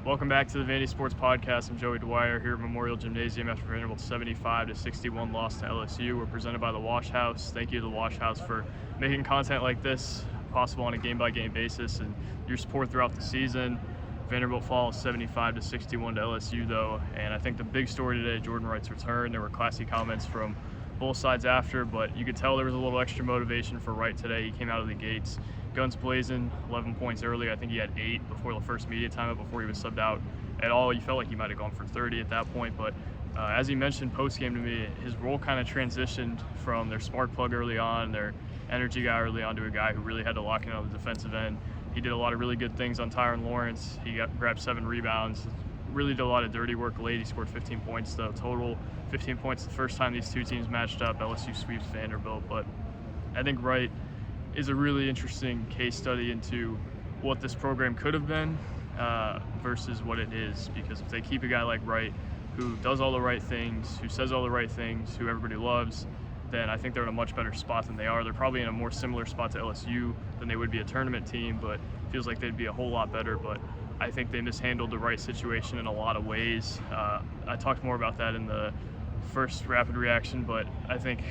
Welcome back to the Vandy Sports Podcast. I'm Joey Dwyer here at Memorial Gymnasium after Vanderbilt's 75-61 loss to LSU. We're presented by the Wash House. Thank you to the Wash House for making content like this possible on a game-by-game basis and your support throughout the season. Vanderbilt falls 75-61 to LSU though, and I think the big story today, Jordan Wright's return. There were classy comments from both sides after, but you could tell there was a little extra motivation for Wright today. He came out of the gates guns blazing, 11 points early. I think he had 8 before the first media timeout, before he was subbed out at all. You felt like he might have gone for 30 at that point, but as he mentioned post-game to me, his role kind of transitioned from their spark plug early on, their energy guy early on, to a guy who really had to lock in on the defensive end. He did a lot of really good things on Tyron Lawrence. He grabbed 7 rebounds, really did a lot of dirty work late. He scored 15 points though, total 15 points the first time these two teams matched up. LSU sweeps Vanderbilt, but I think Wright is a really interesting case study into what this program could have been versus what it is, because if they keep a guy like Wright, who does all the right things, who says all the right things, who everybody loves, then I think they're in a much better spot than they are. They're probably in a more similar spot to LSU than they would be a tournament team, but it feels like they'd be a whole lot better. But I think they mishandled the Wright situation in a lot of ways. I talked more about that in the first rapid reaction, but I think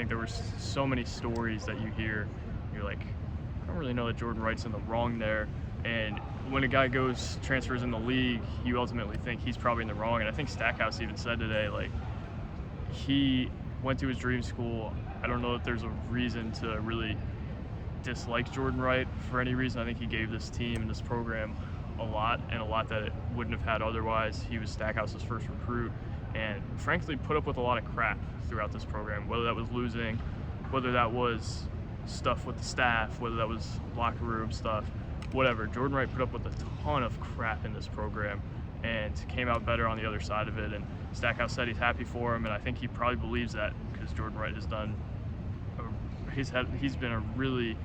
there were so many stories that you hear. You're like, I don't really know that Jordan Wright's in the wrong there. And when a guy transfers in the league, you ultimately think he's probably in the wrong. And I think Stackhouse even said today, like, he went to his dream school. I don't know if there's a reason to really dislike Jordan Wright for any reason. I think he gave this team and this program a lot, and a lot that it wouldn't have had otherwise. He was Stackhouse's first recruit, and frankly put up with a lot of crap throughout this program, whether that was losing, whether that was stuff with the staff, whether that was locker room stuff, whatever. Jordan Wright put up with a ton of crap in this program and came out better on the other side of it. And Stackhouse said he's happy for him, and I think he probably believes that, because Jordan Wright has he's been a really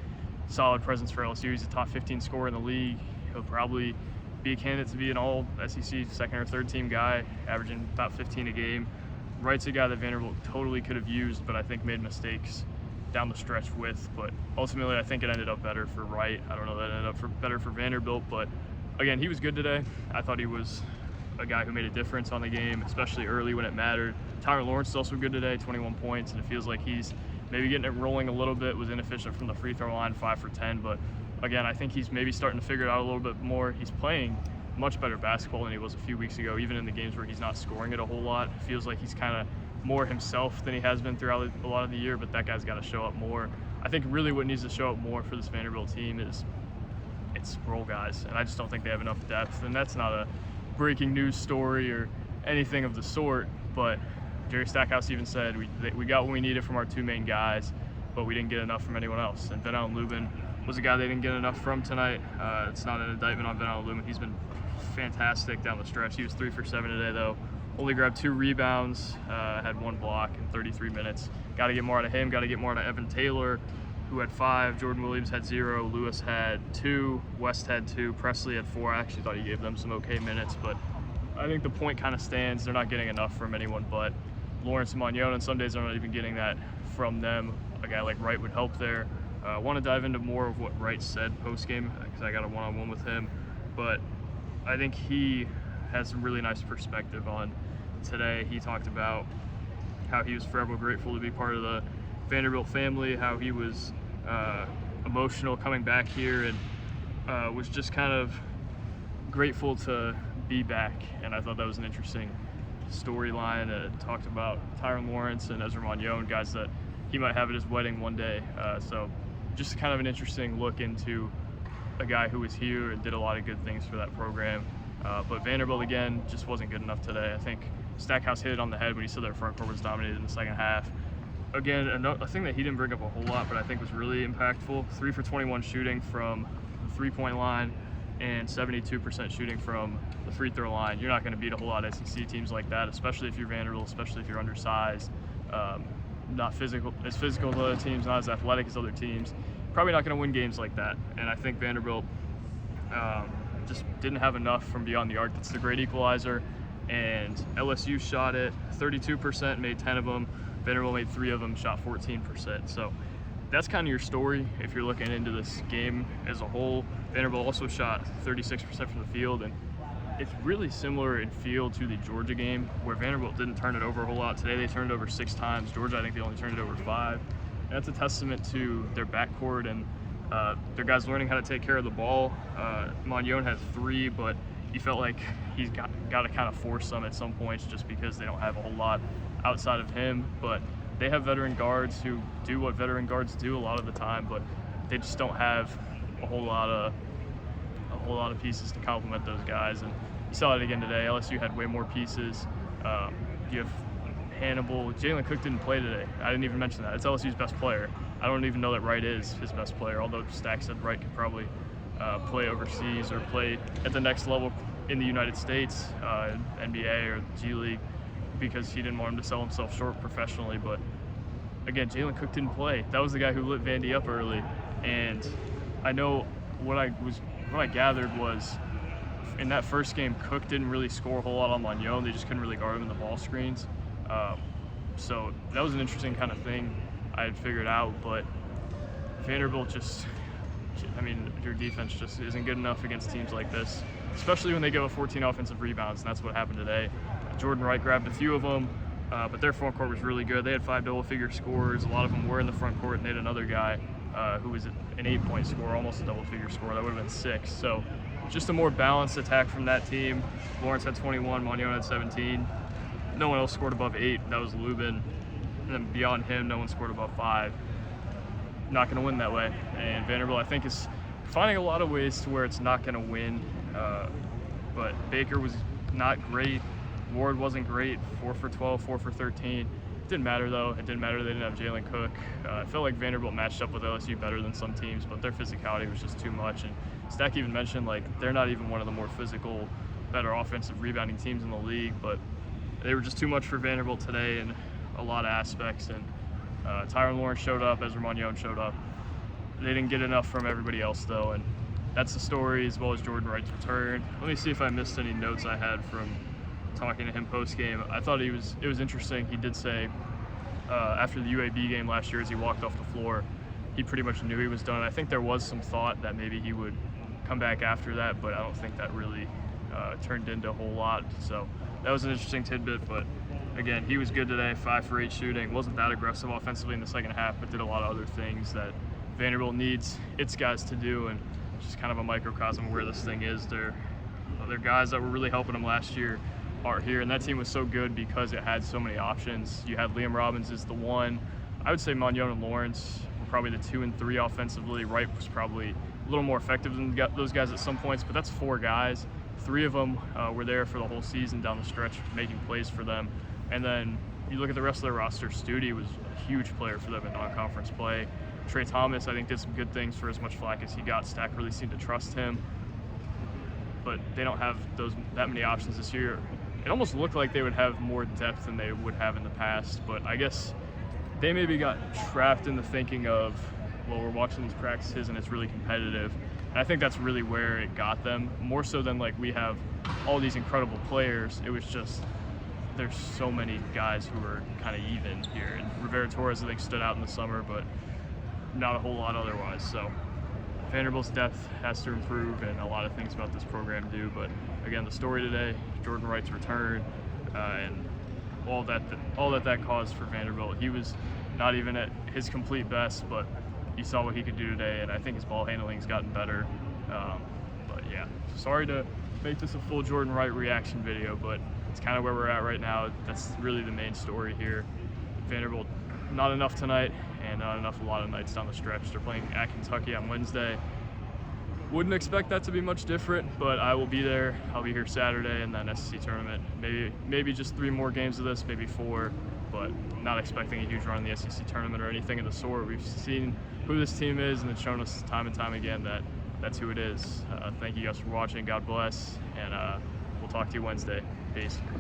solid presence for LSU. He's a top 15 scorer in the league. He'll probably be a candidate to be an all-SEC second or third team guy, averaging about 15 a game. Wright's a guy that Vanderbilt totally could have used, but I think made mistakes down the stretch with. But ultimately, I think it ended up better for Wright. I don't know that it ended up better for Vanderbilt, but again, he was good today. I thought he was a guy who made a difference on the game, especially early when it mattered. Tyron Lawrence is also good today, 21 points, and it feels like he's maybe getting it rolling a little bit. Was inefficient from the free throw line, 5 for 10, but again, I think he's maybe starting to figure it out a little bit more. He's playing much better basketball than he was a few weeks ago, even in the games where he's not scoring it a whole lot. It feels like he's kind of more himself than he has been throughout a lot of the year, but that guy's got to show up more. I think really what needs to show up more for this Vanderbilt team is it's role guys, and I just don't think they have enough depth. And that's not a breaking news story or anything of the sort, but Jerry Stackhouse even said we got what we needed from our 2 main guys, but we didn't get enough from anyone else. And Ben Lubin was a guy they didn't get enough from tonight. It's not an indictment on Ben Lubin. He's been fantastic down the stretch. He was 3 for 7 today though. Only grabbed 2 rebounds, had 1 block in 33 minutes. Got to get more out of him. Got to get more out of Evan Taylor, who had 5. Jordan Williams had 0. Lewis had 2. West had 2. Presley had 4. I actually thought he gave them some okay minutes, but I think the point kind of stands. They're not getting enough from anyone but Lawrence and Magnon, and some days they're not even getting that from them. A guy like Wright would help there. I want to dive into more of what Wright said post-game, because I got a one-on-one with him, but I think he has some really nice perspective on today. He talked about how he was forever grateful to be part of the Vanderbilt family, how he was emotional coming back here, and was just kind of grateful to be back. And I thought that was an interesting storyline. Talked about Tyron Lawrence and Ezra Magnon, guys that he might have at his wedding one day. So just kind of an interesting look into a guy who was here and did a lot of good things for that program. But Vanderbilt, again, just wasn't good enough today. I think Stackhouse hit it on the head when he said their front court was dominated in the second half. Again, a thing that he didn't bring up a whole lot, but I think was really impactful, 3 for 21 shooting from the 3-point line and 72% shooting from the free throw line. You're not going to beat a whole lot of SEC teams like that, especially if you're Vanderbilt, especially if you're undersized, not as physical as other teams, not as athletic as other teams. Probably not going to win games like that. And I think Vanderbilt just didn't have enough from beyond the arc. That's the great equalizer. And LSU shot it 32%, made 10 of them. Vanderbilt made 3 of them, shot 14%. So that's kind of your story if you're looking into this game as a whole. Vanderbilt also shot 36% from the field, and it's really similar in feel to the Georgia game, where Vanderbilt didn't turn it over a whole lot. Today they turned it over 6 times. Georgia, I think they only turned it over 5. And that's a testament to their backcourt and their guys learning how to take care of the ball. Magnon had 3, but you felt like he's got to kind of force them at some points just because they don't have a whole lot outside of him. But they have veteran guards who do what veteran guards do a lot of the time, but they just don't have a whole lot of pieces to complement those guys. And you saw it again today. LSU had way more pieces. You have Hannibal. Jalen Cook didn't play today. I didn't even mention that. It's LSU's best player. I don't even know that Wright is his best player, although Stack said Wright could probably play overseas or play at the next level in the United States, NBA or G League, because he didn't want him to sell himself short professionally. But again, Jalen Cook didn't play. That was the guy who lit Vandy up early. And I know what I gathered was in that first game, Cook didn't really score a whole lot on Magnon. They just couldn't really guard him in the ball screens. So that was an interesting kind of thing I had figured out. But Vanderbilt your defense just isn't good enough against teams like this, especially when they give up 14 offensive rebounds, and that's what happened today. Jordan Wright grabbed a few of them, but their front court was really good. They had 5 double-figure scorers. A lot of them were in the front court, and they had another guy who was an 8-point scorer, almost a double-figure scorer. That would have been 6. So just a more balanced attack from that team. Lawrence had 21, Magnon had 17. No one else scored above 8. That was Lubin. And then beyond him, no one scored above 5. Not going to win that way. And Vanderbilt, I think, is finding a lot of ways to where it's not going to win. But Baker was not great. Ward wasn't great. 4 for 12, 4 for 13. It didn't matter, though. It didn't matter they didn't have Jalen Cook. I felt like Vanderbilt matched up with LSU better than some teams, but their physicality was just too much. And Stack even mentioned, like, they're not even one of the more physical, better offensive rebounding teams in the league, but they were just too much for Vanderbilt today in a lot of aspects. And Tyron Lawrence showed up, Ezra Magnon showed up. They didn't get enough from everybody else, though, and that's the story, as well as Jordan Wright's return. Let me see if I missed any notes I had from talking to him post-game. I thought it was interesting. He did say after the UAB game last year, as he walked off the floor, he pretty much knew he was done. I think there was some thought that maybe he would come back after that, but I don't think that really turned into a whole lot. So that was an interesting tidbit, but again, he was good today, 5 for 8 shooting. Wasn't that aggressive offensively in the second half, but did a lot of other things that Vanderbilt needs its guys to do, and just kind of a microcosm of where this thing is. They're guys that were really helping them last year are here, and that team was so good because it had so many options. You had Liam Robbins as the 1. I would say Magnon and Lawrence were probably the 2 and 3 offensively. Wright was probably a little more effective than those guys at some points, but that's 4 guys. 3 of them were there for the whole season down the stretch, making plays for them. And then you look at the rest of their roster. Studi was a huge player for them in non-conference play. Trey Thomas, I think, did some good things for as much flack as he got. Stack really seemed to trust him, but they don't have that many options this year. It almost looked like they would have more depth than they would have in the past, but I guess they maybe got trapped in the thinking of, well, we're watching these practices and it's really competitive. And I think that's really where it got them, more so than like we have all these incredible players. It was just there's so many guys who are kind of even here. And Rivera Torres, I think, stood out in the summer, but not a whole lot otherwise. So Vanderbilt's depth has to improve, and a lot of things about this program do. But again, the story today, Jordan Wright's return, and all that caused for Vanderbilt. He was not even at his complete best, but you saw what he could do today, and I think his ball handling's gotten better. But yeah, sorry to make this a full Jordan Wright reaction video, but it's kind of where we're at right now. That's really the main story here. Vanderbilt, not enough tonight, and not enough a lot of nights down the stretch. They're playing at Kentucky on Wednesday. Wouldn't expect that to be much different, but I will be there. I'll be here Saturday, and then SEC tournament. Maybe just 3 more games of this, maybe 4, but not expecting a huge run in the SEC tournament or anything of the sort. We've seen who this team is, and it's shown us time and time again that that's who it is. Thank you guys for watching. God bless, and we'll talk to you Wednesday. Peace.